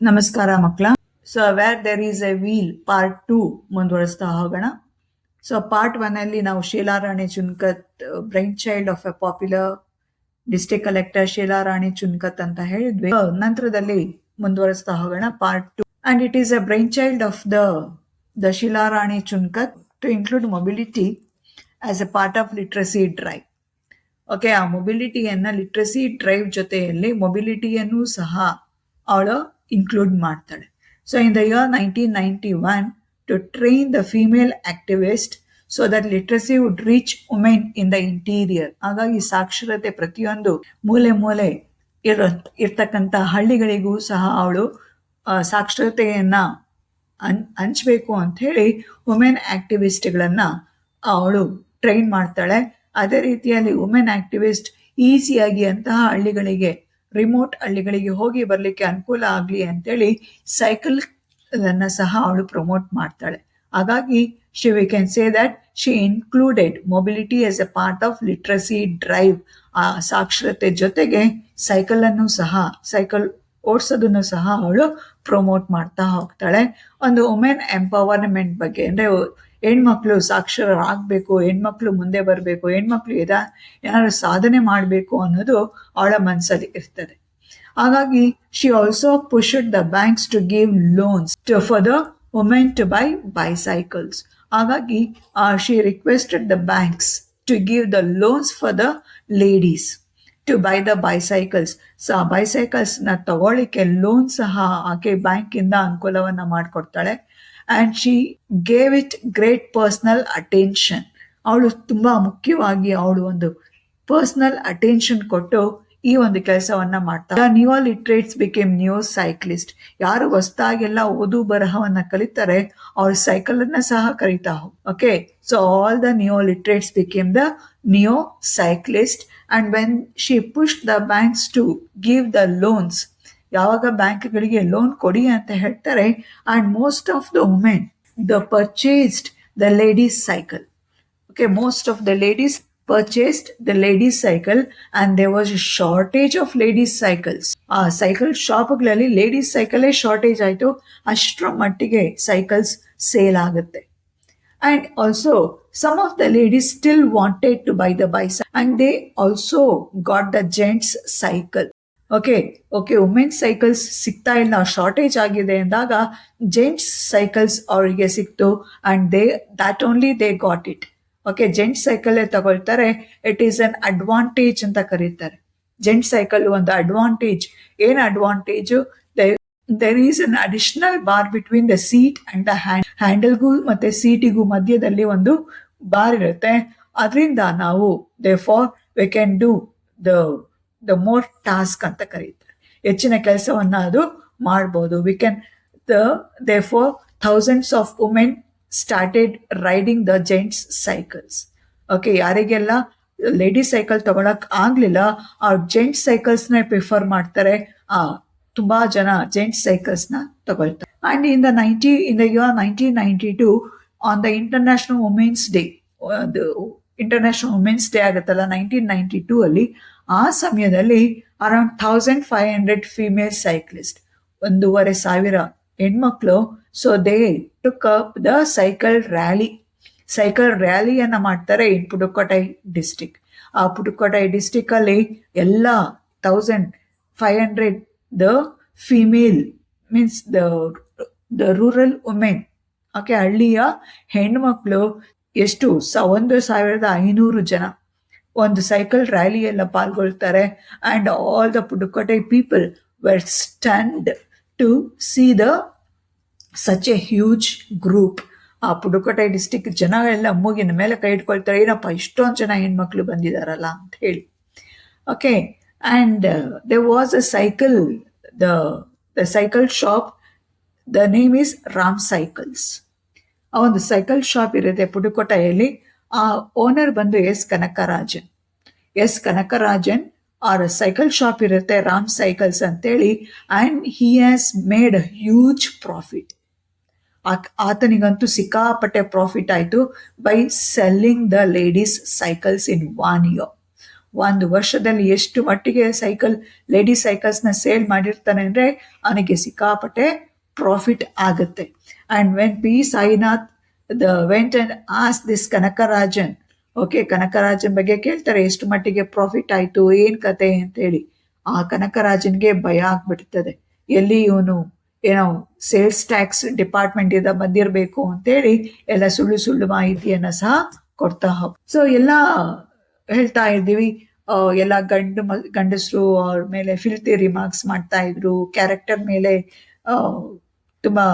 ನಮಸ್ಕಾರ ಮಕ್ಕಳ. So where there is a wheel part 2 ಮುಂದುವರಿಸ್ತಾ ಹೋಗೋಣ. ಸೊ ಪಾರ್ಟ್ 1 ಅಲ್ಲಿ ನಾವು Sheela Rani Chunkath brain child of a popular district collector Sheela Rani Chunkath ಅಂತ ಹೇಳಿದ್ವಿ. ನಂತರದಲ್ಲಿ ಮುಂದುವರಿಸ್ತಾ ಹೋಗೋಣ part 2. And it is a brain child of the Sheela Rani Chunkath to include mobility as a part of literacy drive. Okay, ಆ ಮೊಬಿಲಿಟಿಯನ್ನ ಲಿಟ್ರಸಿ ಡ್ರೈವ್ ಜೊತೆಯಲ್ಲಿ ಮೊಬಿಲಿಟಿಯನ್ನು ಸಹ ಅವಳು ಇನ್ಕ್ಲೂಡ್ ಮಾಡ್ತಾಳೆ. So in the year 1991 to train the female activist so that literacy would reach women in the interior. ಹಾಗಾಗಿ ಸಾಕ್ಷರತೆ ಪ್ರತಿಯೊಂದು ಮೂಲೆ ಇರ್ತಕ್ಕಂಥ ಹಳ್ಳಿಗಳಿಗೂ ಸಹ ಅವಳು ಸಾಕ್ಷರತೆಯನ್ನ ಹಂಚಬೇಕು ಅಂತ ಹೇಳಿ ವುಮೆನ್ ಆಕ್ಟಿವಿಸ್ಟ್ಗಳನ್ನ ಅವಳು ಟ್ರೈನ್ ಮಾಡ್ತಾಳೆ. ಅದೇ ರೀತಿಯಲ್ಲಿ ವುಮೆನ್ ಆಕ್ಟಿವಿಸ್ಟ್ ಈಸಿಯಾಗಿ ಅಂತಹ ಹಳ್ಳಿಗಳಿಗೆ, ರಿಮೋಟ್ ಹಳ್ಳಿಗಳಿಗೆ ಹೋಗಿ ಬರ್ಲಿಕ್ಕೆ ಅನುಕೂಲ ಆಗ್ಲಿ ಅಂತೇಳಿ ಸೈಕಲ್ ಅನ್ನ ಸಹ ಅವಳು ಪ್ರಮೋಟ್ ಮಾಡ್ತಾಳೆ. ಹಾಗಾಗಿ we can say that she included mobility as a part of literacy drive. ಆ ಸಾಕ್ಷರತೆ ಜೊತೆಗೆ ಸೈಕಲ್ ಓಡಿಸೋದನ್ನು ಸಹ ಅವಳು ಪ್ರಮೋಟ್ ಮಾಡ್ತಾ ಹೋಗ್ತಾಳೆ. ಒಂದು ವುಮೆನ್ ಎಂಪವರ್ಮೆಂಟ್ ಬಗ್ಗೆ, ಅಂದ್ರೆ ಹೆಣ್ಮಕ್ಳು ಸಾಕ್ಷರರಾಗಬೇಕು, ಹೆಣ್ಮಕ್ಳು ಮುಂದೆ ಬರಬೇಕು, ಹೆಣ್ಮಕ್ಳು ಏನಾದ್ರು ಸಾಧನೆ ಮಾಡಬೇಕು ಅನ್ನೋದು ಅವಳ ಮನಸ್ಸಲ್ಲಿ ಇರ್ತದೆ. ಹಾಗಾಗಿ she also pushed the banks to give loans for the women to buy bicycles. ಹಾಗಾಗಿ she requested the banks to give the loans for the ladies to buy the bicycles. So ಆ ಬೈಸೈಕಲ್ಸ್ ನ ತಗೊಳ್ಳಿಕ್ಕೆ loan ಸಹ ಆಕೆ bank ಇಂದ ಅನುಕೂಲವನ್ನ ಮಾಡಿಕೊಡ್ತಾಳೆ. And she gave it great personal attention. ಅವಳು ತುಂಬಾ ಮುಖ್ಯವಾಗಿ ಅವಳು ಒಂದು ಪರ್ಸನಲ್ ಅಟೆನ್ಷನ್ ಕೊಟ್ಟು ಈ ಒಂದು ಕೆಲಸವನ್ನ ಮಾಡ್ತಾಳೆ. New literates became new cyclist. ಯಾರು ಹೊಸದಾಗೆಲ್ಲ ಓದು ಬರಹವನ್ನ ಕಲಿತಾರೆ ಅವ್ರ ಸೈಕಲ್ ಅನ್ನ ಸಹ ಕಲಿತಾ ಹೋಗಿ. Okay, so all the new literates became the new cyclist. And when she push the banks to give the loans, ಯಾವಾಗ ಬ್ಯಾಂಕ್ಗಳಿಗೆ ಲೋನ್ ಕೊಡಿ ಅಂತ ಹೇಳ್ತಾರೆ, and most of the women purchased the ladies cycle. Okay, most of the ladies purchased the ladies cycle and there was a shortage of ladies cycles. ಆ cycle ಶಾಪ್ಗಳಲ್ಲಿ ladies cycle shortage ಆಯಿತು. ಅಷ್ಟರ ಮಟ್ಟಿಗೆ cycles sale ಆಗುತ್ತೆ. And also some of the ladies still wanted to buy the bicycle and they also got the gents cycle. Okay, women cycles ಸಿಗ್ತಾ ಇಲ್ಲ, shortage ಆಗಿದೆ ಅಂದಾಗ gents cycles ಅವರಿಗೆ ಸಿಕ್ತು. And that only they got it. Okay, gents cycle ತಗೊಳ್ತಾರೆ. It is an advantage ಅಂತ ಕರೀತಾರೆ. Gents cycle ಒಂದು ಅಡ್ವಾಂಟೇಜ್. ಏನ್ advantage? There is an additional bar between the seat and the ಹ್ಯಾಂಡಲ್ಗೂ ಮತ್ತೆ ಸೀಟಿಗೂ ಮಧ್ಯದಲ್ಲಿ ಒಂದು ಬಾರ್ ಇರುತ್ತೆ. ಅದರಿಂದ ನಾವು therefore we can do the more task ಅಂತ ಕರೀತಾರೆ. ಹೆಚ್ಚಿನ ಕೆಲಸವನ್ನ ಅದು ಮಾಡ್ಬೋದು. We can therefore thousands of women started riding the gents cycles. Okay, ಯಾರಿಗೆಲ್ಲ ಲೇಡೀಸ್ ಸೈಕಲ್ ತಗೊಳಕ್ ಆಗ್ಲಿಲ್ಲ ಆ ಜೆಂಟ್ಸ್ ಸೈಕಲ್ಸ್ ನ ಪ್ರಿಫರ್ ಮಾಡ್ತಾರೆ. ತುಂಬಾ ಜನ ಜೆಂಟ್ಸ್ ಸೈಕಲ್ಸ್ ನ ತಗೊಳ್ತಾರೆ. And in the year 1992 on the international women's day, international women's day ಆಗುತ್ತಲ್ಲ 1992 ಅಲ್ಲಿ, ಆ ಸಮಯದಲ್ಲಿ ಅರೌಂಡ್ 1500 ಫಿಮೇಲ್ ಸೈಕ್ಲಿಸ್ಟ್, 1500 ಹೆಣ್ಮಕ್ಳು, so they took up the cycle ರ್ಯಾಲಿಯನ್ನ ಮಾಡ್ತಾರೆ ಇನ್ ಪುದುಕೋಟೈ ಡಿಸ್ಟಿಕ್. ಆ ಪುದುಕೋಟೈ ಡಿಸ್ಟಿಕ್ ಅಲ್ಲಿ ಎಲ್ಲ 1500 the female means the rural women, okay, ಹಳ್ಳಿಯ ಹೆಣ್ಮಕ್ಳು ಎಷ್ಟು 1500 ಜನ ಒಂದು ಸೈಕಲ್ ರ್ಯಾಲಿಯೆಲ್ಲ ಪಾಲ್ಗೊಳ್ತಾರೆ. And all the Pudukkottai people were stunned to see such a huge group. ಆ ಪುದುಕೋಟೈ ಡಿಸ್ಟಿಕ್ ಜನ ಎಲ್ಲ ಮೂಗಿನ ಮೇಲೆ ಕೈ ಇಟ್ಕೊಳ್ತಾರೆ, ಏನಪ್ಪ ಇಷ್ಟೊಂದು ಜನ ಹೆಣ್ಮಕ್ಳು ಬಂದಿದಾರಲ್ಲ ಅಂತ ಹೇಳಿ. Okay, and there was a cycle, the cycle shop, the name is Ram cycles. ಆ ಒಂದು ಸೈಕಲ್ ಶಾಪ್ ಇರುತ್ತೆ ಪುದುಕೋಟೈಯಲ್ಲಿ. ಆ ಓನರ್ ಬಂದು ಎಸ್ ಕನಕರಾಜನ್ ಅವರ ಸೈಕಲ್ ಶಾಪ್ ಇರುತ್ತೆ ರಾಮ್ ಸೈಕಲ್ಸ್ ಅಂತೇಳಿ. And he has made a huge profit. ಆತನಿಗಂತೂ ಸಿಕ್ಕಾಪಟ್ಟೆ ಪ್ರಾಫಿಟ್ ಆಯಿತು by selling the ladies cycles in 1 year. ಒಂದು ವರ್ಷದಲ್ಲಿ ಎಷ್ಟು ಮಟ್ಟಿಗೆ ಲೇಡಿ ಸೈಕಲ್ಸ್ನ ಸೇಲ್ ಮಾಡಿರ್ತಾನೆ ಅಂದರೆ ಅವನಿಗೆ ಸಿಕ್ಕಾಪಟ್ಟೆ ಪ್ರಾಫಿಟ್ ಆಗುತ್ತೆ. And when P Sainath went and as this Kanakarajan, okay, Kanakarajan ಬಗ್ಗೆ ಕೇಳ್ತಾರೆ ಎಷ್ಟು ಮಟ್ಟಿಗೆ ಪ್ರಾಫಿಟ್ ಆಯಿತು, ಏನು ಕತೆ ಅಂತೇಳಿ. ಆ ಕನಕರಾಜನ್ಗೆ ಭಯ ಆಗ್ಬಿಡ್ತದೆ, ಎಲ್ಲಿ ಇವನು ಏನೋ ಸೇಲ್ಸ್ ಟ್ಯಾಕ್ಸ್ ಡಿಪಾರ್ಟ್ಮೆಂಟ್ ಇಂದ ಬಂದಿರಬೇಕು ಅಂತೇಳಿ ಎಲ್ಲ ಸುಳ್ಳು ಸುಳ್ಳು ಮಾಹಿತಿಯನ್ನು ಸಹ ಕೊಡ್ತಾ ಹೋಗ್. ಸೊ ಎಲ್ಲ ಹೇಳ್ತಾ ಇದ್ದೀವಿ, ಎಲ್ಲ ಗಂಡಸರು ಅವ್ರ ಮೇಲೆ ಫಿಲ್ತಿ ರಿಮಾರ್ಕ್ಸ್ ಮಾಡ್ತಾ ಇದ್ರು, ಕ್ಯಾರೆಕ್ಟರ್ ಮೇಲೆ ತುಂಬಾ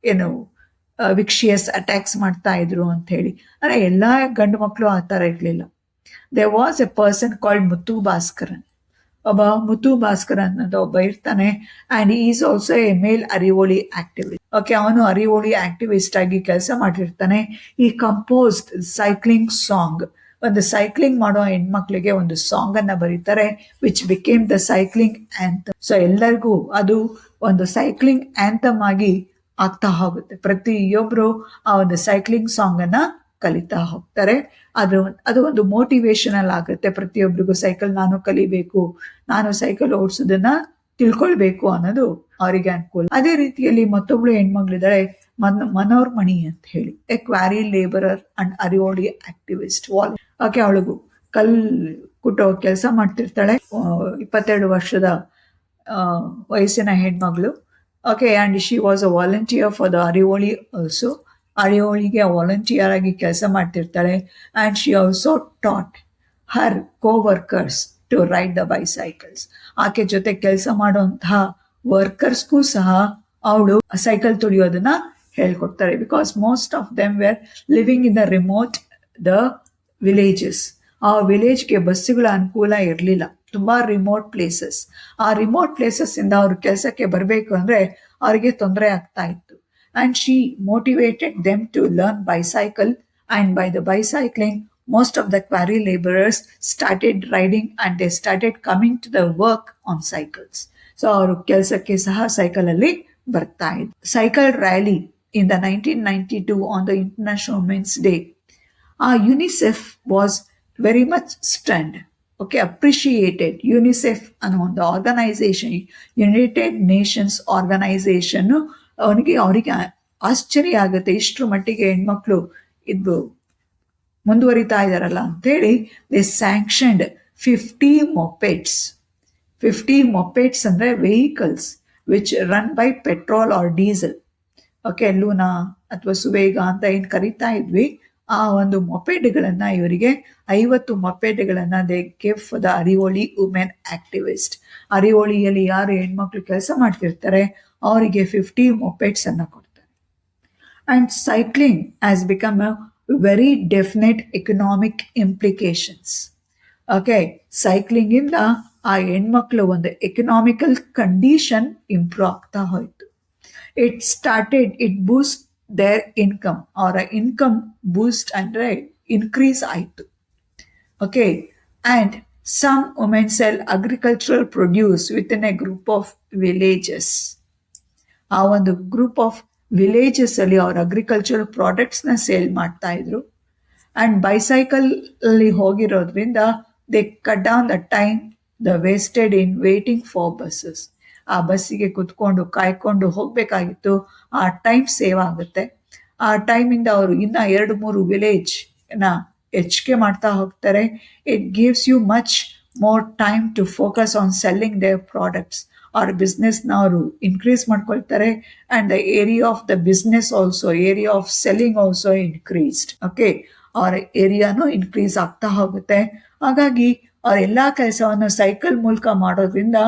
ಏನು ವಿಕ್ಷಿಯಸ್ ಅಟ್ಯಾಕ್ಸ್ ಮಾಡ್ತಾ ಇದ್ರು ಅಂತ ಹೇಳಿ. ಆದರೆ ಎಲ್ಲ ಗಂಡು ಮಕ್ಕಳು ಆ ಥರ ಇರಲಿಲ್ಲ. There was a person called Muthu Bhaskaran. ಒಬ್ಬ ಮುತ್ತು ಭಾಸ್ಕರನ್ ಅಂತ ಒಬ್ಬ ಇರ್ತಾನೆ. And is also a male Arivoli activist. Okay, ಅವನು ಅರಿವೋಳಿ ಆಕ್ಟಿವಿಸ್ಟ್ ಆಗಿ ಕೆಲಸ ಮಾಡಿರ್ತಾನೆ. ಈ ಕಂಪೋಸ್ಡ್ ಸೈಕ್ಲಿಂಗ್ ಸಾಂಗ್, ಒಂದು ಸೈಕ್ಲಿಂಗ್ ಮಾಡೋ ಹೆಣ್ಮಕ್ಳಿಗೆ ಒಂದು ಸಾಂಗ್ ಅನ್ನ ಬರೀತಾರೆ, which became the cycling anthem. So ಎಲ್ಲರಿಗೂ ಅದು ಒಂದು ಸೈಕ್ಲಿಂಗ್ ಆಂಥಮ್ ಆಗಿ ಆಗ್ತಾ ಹೋಗುತ್ತೆ. ಪ್ರತಿಯೊಬ್ಬರು ಆ ಒಂದು ಸೈಕ್ಲಿಂಗ್ ಸಾಂಗ್ ಅನ್ನ ಕಲಿತಾ ಹೋಗ್ತಾರೆ. ಅದು ಒಂದು ಮೋಟಿವೇಶನಲ್ ಆಗುತ್ತೆ ಪ್ರತಿಯೊಬ್ಬರಿಗೂ. ಸೈಕಲ್ ನಾನು ಕಲಿಬೇಕು, ನಾನು ಸೈಕಲ್ ಓಡಿಸೋದನ್ನ ತಿಳ್ಕೊಳ್ಬೇಕು ಅನ್ನೋದು ಅವರಿಗೆ ಅನುಕೂಲ. ಅದೇ ರೀತಿಯಲ್ಲಿ ಮತ್ತೊಬ್ಳು ಹೆಣ್ಮಗಳಿದ್ದಾಳೆ, ಮನೋರ್ಮಣಿ ಅಂತ ಹೇಳಿ, a quarry labourer and Arivoli activist. Okay, ಅವಳಿಗೂ ಕುಟ್ಟೋ ಕೆಲಸ ಮಾಡ್ತಿರ್ತಾಳೆ. 22 ವರ್ಷದ ವಯಸ್ಸಿನ ಹೆಣ್ಮಗಳು. Okay, and she was a volunteer for the Arivoli also. ಅರಿವೋಳಿಗೆ ವಾಲಂಟಿಯರ್ ಆಗಿ ಕೆಲಸ ಮಾಡ್ತಿರ್ತಾಳೆ. And she also taught her coworkers to ride the bicycles. ಆಕೆ ಜೊತೆ ಕೆಲಸ ಮಾಡುವಂತಹ ವರ್ಕರ್ಸ್ಗೂ ಸಹ ಅವಳು ಸೈಕಲ್ ತುಳಿಯೋದನ್ನ ಹೇಳ್ಕೊಡ್ತಾರೆ. Because most of them were living in the remote the villages. ಆ ವಿಲೇಜ್ಗೆ ಬಸ್ಸುಗಳ ಅನುಕೂಲ ಇರಲಿಲ್ಲ, ತುಂಬಾ ರಿಮೋಟ್ ಪ್ಲೇಸಸ್. ಆ ರಿಮೋಟ್ ಪ್ಲೇಸಸ್ ಇಂದ ಅವ್ರ ಕೆಲಸಕ್ಕೆ ಬರಬೇಕು ಅಂದ್ರೆ ಅವ್ರಿಗೆ ತೊಂದರೆ ಆಗ್ತಾ ಇತ್ತು. And she motivated them to learn bicycle, and by the bicycling most of the quarry laborers started riding and they started coming to the work on cycles. So ಅವರು ಕೆಲಸಕ್ಕೆ ಸಹ ಸೈಕಲ್ ಅಲ್ಲಿ ಬರ್ತಾ ಇದ್ರು. Cycle rally in the 1992 on the International Women's Day. UNICEF was very much stunned, okay, appreciated. UNICEF ಅನ್ನೋ ಒಂದು organisation, United Nations organisation, ಅವರಿಗೆ ಆಶ್ಚರ್ಯ ಆಗುತ್ತೆ ಇಷ್ಟರ ಮಟ್ಟಿಗೆ ಹೆಣ್ಮಕ್ಳು ಇದು ಮುಂದುವರಿತಾ ಇದಾರಲ್ಲ ಅಂತೇಳಿ. They sanctioned 50 ಮೊಪೆಡ್ಸ್. 50 ಮೊಪೆಡ್ಸ್ ಅಂದರೆ vehicles which run by petrol or diesel. Okay, Luna ಅಥವಾ ಸುವೇಗ ಅಂತ ಏನು ಕರಿತಾ ಇದ್ವಿ, ಆ ಒಂದು ಮೊಪೆಡ್ಗಳನ್ನು ಇವರಿಗೆ 50 ಮೊಪೆಡ್ಗಳನ್ನು they give for the Arivoli women activist. ಅರಿವೋಳಿಯಲ್ಲಿ ಯಾರು ಹೆಣ್ಮಕ್ಳು ಕೆಲಸ ಮಾಡ್ತಿರ್ತಾರೆ ಅವರಿಗೆ 50 ಮೊಪೆಡ್ಸ್ ಅನ್ನು ಕೊಡ್ತಾರೆ. And cycling has become a very definite economic implications. Okay, cycling ಇಂದ ಆ ಹೆಣ್ಮಕ್ಳು ಒಂದು ಎಕನಾಮಿಕಲ್ ಕಂಡೀಷನ್ ಇಂಪ್ರೂವ್ ಆಗ್ತಾ ಹೋಯ್ತು. It boost their income. ಅವರ ಇನ್ಕಮ್ ಬೂಸ್ಟ್ ಅಂದರೆ ಇನ್ಕ್ರೀಸ್ ಆಯಿತು. Okay, and some women sell agricultural produce with in a group of villages. ಆ ಒಂದು ಗ್ರೂಪ್ ಆಫ್ ವಿಲೇಜಸ್ ಅಲ್ಲಿ ಅವ್ರ ಅಗ್ರಿಕಲ್ಚರಲ್ ಪ್ರಾಡಕ್ಟ್ಸ್ನ ಸೇಲ್ ಮಾಡ್ತಾ ಇದ್ರು. ಆ್ಯಂಡ್ ಬೈಸೈಕಲ್ ಅಲ್ಲಿ ಹೋಗಿರೋದ್ರಿಂದ they cut down the time the wasted in waiting for buses. ಆ ಬಸ್ಸಿಗೆ ಕುತ್ಕೊಂಡು ಕಾಯ್ಕೊಂಡು ಹೋಗಬೇಕಾಗಿತ್ತು, ಆ ಟೈಮ್ ಸೇವ್ ಆಗುತ್ತೆ. ಆ ಟೈಮಿಂದ ಅವರು ಇನ್ನು 2-3 ವಿಲೇಜ್ನ ಹೆಚ್ಚಿಗೆ ಮಾಡ್ತಾ ಹೋಗ್ತಾರೆ. It gives you much more time to focus on selling their products. ಅವ್ರ ಬಿಸ್ನೆಸ್ನ ಅವರು ಇನ್ಕ್ರೀಸ್ ಮಾಡ್ಕೊಳ್ತಾರೆ. And the area of the business also, area of selling also increased. Okay, ಅವರ ಏರಿಯಾನು ಇನ್ಕ್ರೀಸ್ ಆಗ್ತಾ ಹೋಗುತ್ತೆ. ಹಾಗಾಗಿ ಅವರೆಲ್ಲ ಕೆಲಸವನ್ನು ಸೈಕಲ್ ಮೂಲಕ ಮಾಡೋದ್ರಿಂದ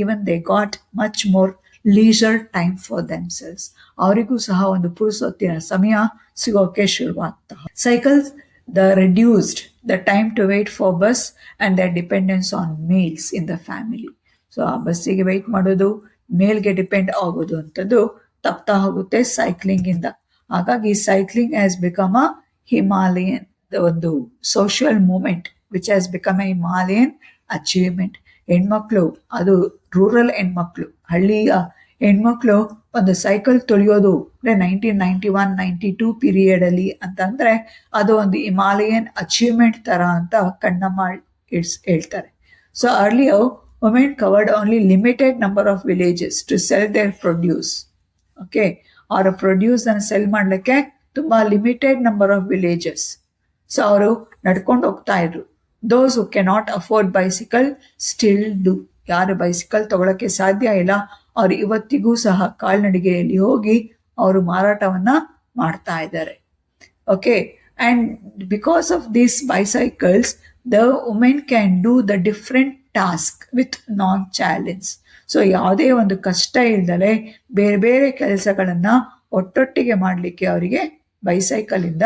even they got much more leisure time for themselves. ಅವರಿಗೂ ಸಹ ಒಂದು ಪುರುಸೊತ್ತಿನ ಸಮಯ ಸಿಗೋಕೆ ಶುರುವಾಗ್ತಾ. Cycles reduced the time to wait for bus and their dependence on meals in the family. So ಆ ಬಸ್ಸಿಗೆ ವೆಯ್ಟ್ ಮಾಡೋದು, ಮೇಲ್ಗೆ ಡಿಪೆಂಡ್ ಆಗೋದು ಅಂತದ್ದು ತಪ್ತಾ ಹೋಗುತ್ತೆ ಸೈಕ್ಲಿಂಗ್ ಇಂದ. ಹಾಗಾಗಿ cycling has become a Himalayan ಒಂದು social movement which has become a Himalayan achievement. ಹೆಣ್ಮಕ್ಳು, ಅದು ರೂರಲ್ ಹೆಣ್ಮಕ್ಳು, ಹಳ್ಳಿಯ ಹೆಣ್ಮಕ್ಳು ಒಂದು ಸೈಕಲ್ ತುಳಿಯೋದು ಅಂದರೆ 1991-92 ಪೀರಿಯಡಲ್ಲಿ ಅಂತಂದರೆ ಅದು ಒಂದು ಹಿಮಾಲಯನ್ ಅಚೀವ್ಮೆಂಟ್ ಥರ ಅಂತ ಕಣ್ಣಮ್ಮ ಇಟ್ಸ್ ಹೇಳ್ತಾರೆ. So earlier women covered only limited number of villages to sell their produce. Okay, ಅವರ ಪ್ರೊಡ್ಯೂಸ್ ಅನ್ನು ಸೆಲ್ ಮಾಡಲಿಕ್ಕೆ ತುಂಬಾ limited number of villages. So ಅವರು ನಡ್ಕೊಂಡು ಹೋಗ್ತಾ ಇದ್ರು. Those who cannot afford bicycle still do. ಯಾರು ಬೈಸಿಕಲ್ ತಗೊಳಕ್ಕೆ ಸಾಧ್ಯ ಇಲ್ಲ ಅವ್ರು ಇವತ್ತಿಗೂ ಸಹ ಕಾಲ್ನಡಿಗೆಯಲ್ಲಿ ಹೋಗಿ ಅವರು ಮಾರಾಟವನ್ನ ಮಾಡ್ತಾ ಇದ್ದಾರೆ. Okay, and because of these bicycles the women can do the different task with non challenge. So ಯಾವುದೇ ಒಂದು ಕಷ್ಟ ಇಲ್ದಲೆ ಬೇರೆ ಬೇರೆ ಕೆಲಸಗಳನ್ನ ಒಟ್ಟೊಟ್ಟಿಗೆ ಮಾಡಲಿಕ್ಕೆ ಅವರಿಗೆ ಬೈಸೈಕಲ್ ಇಂದ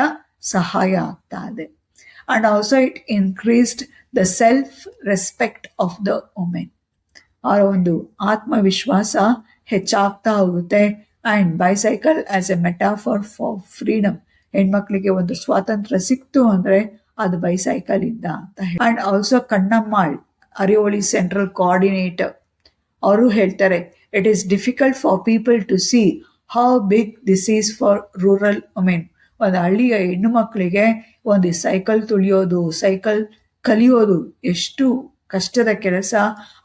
ಸಹಾಯ ಆಗ್ತಾ ಇದೆ. And also it increased the self respect of the women. ಅವರ ಒಂದು ಆತ್ಮವಿಶ್ವಾಸ ಹೆಚ್ಚಾಗ್ತಾ ಹೋಗುತ್ತೆ. And bicycle as a metaphor for freedom. ಹೆಣ್ಮಕ್ಳಿಗೆ ಒಂದು ಸ್ವಾತಂತ್ರ್ಯ ಸಿಕ್ತು ಅಂದ್ರೆ ಅದು ಬೈಸೈಕಲ್ ಇಂದ ಅಂತ ಹೇಳಿ. And also Kannammal, Arivoli central coordinator, ಅವರು ಹೇಳ್ತಾರೆ, it is difficult for people to see how big this is for rural women. ಒಂದು ಹಳ್ಳಿಯ ಹೆಣ್ಣು ಮಕ್ಕಳಿಗೆ ಒಂದು ಸೈಕಲ್ ತುಳಿಯೋದು, ಸೈಕಲ್ ಕಲಿಯೋದು ಎಷ್ಟು ಕಷ್ಟದ ಕೆಲಸ.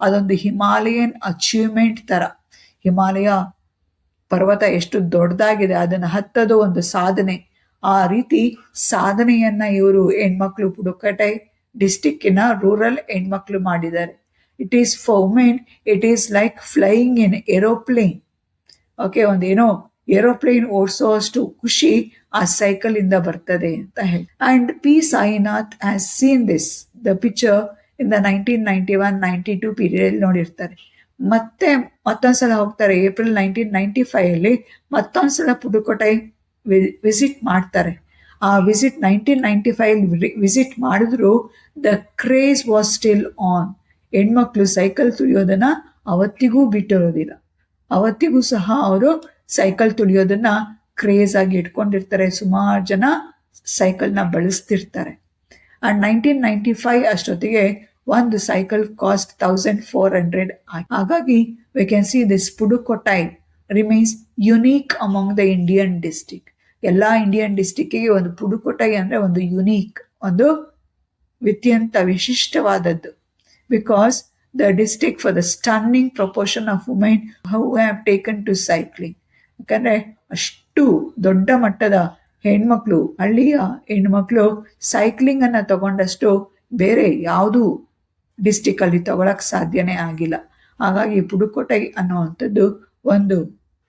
ಅದೊಂದು ಹಿಮಾಲಯನ್ ಅಚೀವ್ಮೆಂಟ್ ತರ. ಹಿಮಾಲಯ ಪರ್ವತ ಎಷ್ಟು ದೊಡ್ಡದಾಗಿದೆ, ಅದನ್ನು ಹತ್ತೋದು ಒಂದು ಸಾಧನೆ. ಆ ರೀತಿ ಸಾಧನೆಯನ್ನ ಇವರು ಹೆಣ್ಮಕ್ಳು ಪುಡುಕಟೈ ಡಿಸ್ಟಿಕ್ಕಿನ ರೂರಲ್ ಹೆಣ್ಮಕ್ಳು ಮಾಡಿದ್ದಾರೆ. It is for women it is like flying in aeroplane. Okay, ಒಂದೇನೋ ಏರೋಪ್ಲೇನ್ ಓಡಿಸೋ ಅಷ್ಟು ಖುಷಿ ಆ ಸೈಕಲ್ ಇಂದ ಬರ್ತದೆ ಅಂತ ಹೇಳಿ. And P Sainath has seen this the picture in the 1991-92 period ನೋಡಿರ್ತಾರೆ. ಮತ್ತೊಂದ್ಸಲ ಹೋಗ್ತಾರೆ ಏಪ್ರಿಲ್ 1995 ಅಲ್ಲಿ ಮತ್ತೊಂದ್ಸಲ ಪುದುಕೋಟೈ ವಿಸಿಟ್ ಮಾಡ್ತಾರೆ. ಆ ವಿಸಿಟ್ 1995 ವಿಸಿಟ್ ಮಾಡಿದ್ರು the craze was still on. ಹೆಣ್ಮಕ್ಳು ಸೈಕಲ್ ತುಳಿಯೋದನ್ನ ಅವತ್ತಿಗೂ ಬಿಟ್ಟಿರೋದಿಲ್ಲ. ಅವತ್ತಿಗೂ ಸಹ ಅವರು ಸೈಕಲ್ ತುಳಿಯೋದನ್ನ ಕ್ರೇಜ್ ಆಗಿ ಇಟ್ಕೊಂಡಿರ್ತಾರೆ. ಸುಮಾರು ಜನ ಸೈಕಲ್ನ ಬಳಸ್ತಿರ್ತಾರೆ. ಅಂಡ್ 1995 ಅಷ್ಟೊತ್ತಿಗೆ ಒಂದು ಸೈಕಲ್ ಕಾಸ್ಟ್ 1400. ಹಾಗಾಗಿ we can see this Pudukkottai remains unique among the Indian district. ಎಲ್ಲ ಇಂಡಿಯನ್ ಡಿಸ್ಟಿಕ್ಕಿಗೆ ಒಂದು ಪುಡುಕೋಟೈ ಅಂದ್ರೆ ಒಂದು ಯುನೀಕ್, ಒಂದು ಅತ್ಯಂತ ವಿಶಿಷ್ಟವಾದದ್ದು. Because the district for the stunning proportion of women who have taken to cycling. ಯಾಕಂದ್ರೆ ಅಷ್ಟು ದೊಡ್ಡ ಮಟ್ಟದ ಹೆಣ್ಮಕ್ಳು, ಹಳ್ಳಿಯ ಹೆಣ್ಮಕ್ಳು ಸೈಕ್ಲಿಂಗ್ ಅನ್ನ ತಗೊಂಡಷ್ಟು ಬೇರೆ ಯಾವುದು ಡಿಸ್ಟಿಕ್ ಅಲ್ಲಿ ತಗೊಳಕ್ ಸಾಧ್ಯನೇ ಆಗಿಲ್ಲ. ಹಾಗಾಗಿ ಪುಡುಕೋಟೈ ಅನ್ನುವಂಥದ್ದು ಒಂದು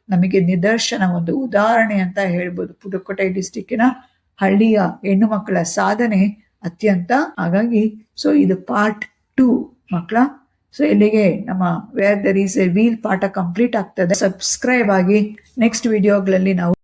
ನಮಗೆ ನಿದರ್ಶನ, ಒಂದು ಉದಾಹರಣೆ ಅಂತ ಹೇಳ್ಬೋದು. ಪುಡುಕೋಟೈ ಡಿಸ್ಟಿಕ್ಕಿನ ಹಳ್ಳಿಯ ಹೆಣ್ಣು ಮಕ್ಕಳ ಸಾಧನೆ ಅತ್ಯಂತ. ಹಾಗಾಗಿ ಸೊ ಇದು ಪಾರ್ಟ್ 2 ಮಕ್ಕಳ. ಸೊ ಇಲ್ಲಿಗೆ ನಮ್ಮ where there is a wheel ಪಾಠ ಕಂಪ್ಲೀಟ್ ಆಗ್ತದೆ. ಸಬ್ಸ್ಕ್ರೈಬ್ ಆಗಿ. ನೆಕ್ಸ್ಟ್ ವಿಡಿಯೋಗಳಲ್ಲಿ ನಾವು